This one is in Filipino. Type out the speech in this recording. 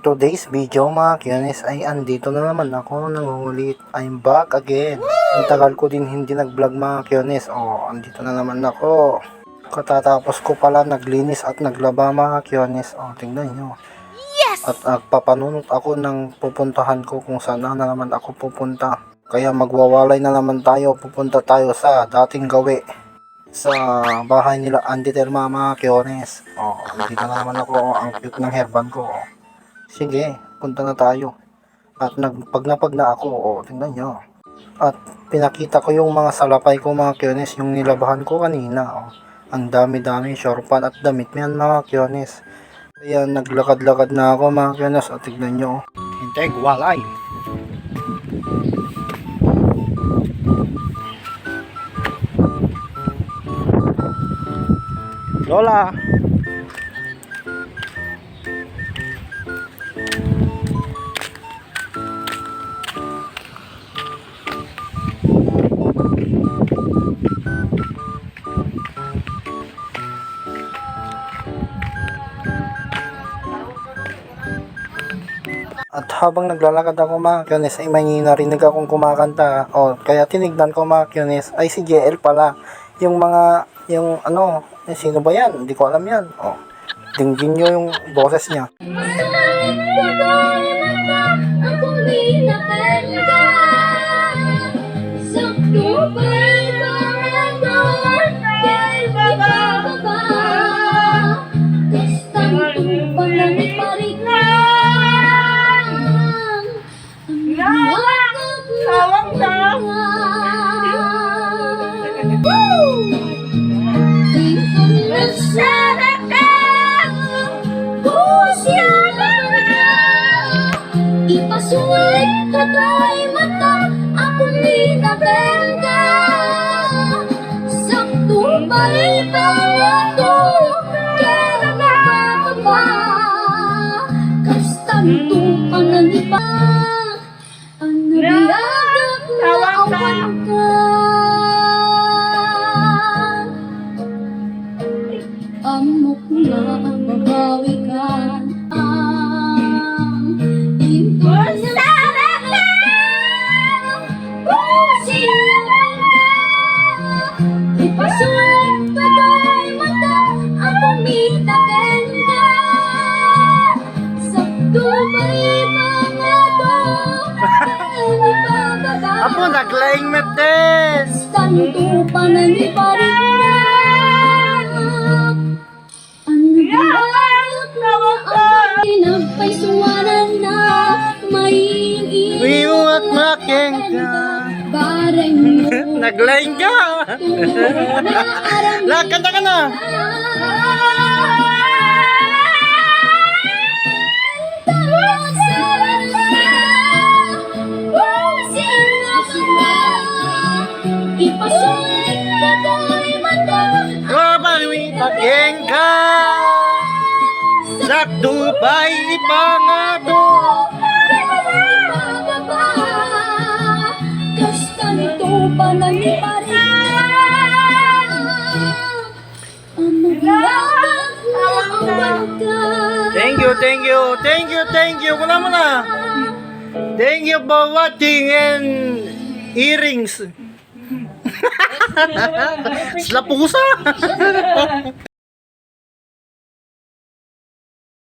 Today's video mga kiones ay andito na naman ako nangungulit. I'm back again. Ang tagal ko din hindi nag-vlog mga kiones. Andito na naman ako. Katatapos ko pala naglinis at naglaba mga kiones. Tingnan nyo. Yes! At nagpapanunot ako ng pupuntahan ko kung saan na naman ako pupunta. Kaya magwawalay na naman tayo. Pupunta tayo sa dating gawi. Sa bahay nila Andy Terma mga kiones. Andito na naman ako. Ang cute ng hairband ko. Sige, punta na tayo. At pag na ako, tingnan nyo. At pinakita ko yung mga salapay ko mga kiones, yung nilabahan ko kanina. Ang dami-dami, shortpan at damit yan mga kiones. Kaya naglakad-lakad na ako mga kiones. At tingnan nyo. Hintay, walay. Lola! At habang naglalakad ako mga kiones ay may narinig akong kumakanta. Kaya tinignan ko mga kiones ay si JL pala. Sino ba yan? Hindi ko alam yan. Dinggin nyo yung boses niya. Ipasulit ka kay mata, ako ninabengga. Sakto ba'y pangato, kaya nakakaba. Kastanto panganiba, ang nabiyagap na awan ka. Amok na ang babawi ka. Apo, naglaing metes! Tanto pa na ni Parinya. Ang nagbayag na ang pinagpaisuwanan na may Wiyo at making ka. Bareng mo. Naglaing ka! Lakad ka na! Ipasulit ka kay mata, Making ka! Sakto ba'y ipangato? Kastanto pa na ni Parinya. Ang naglayag na awan ka. Thank you. Muna. Thank you for watching and earrings. Slapusa!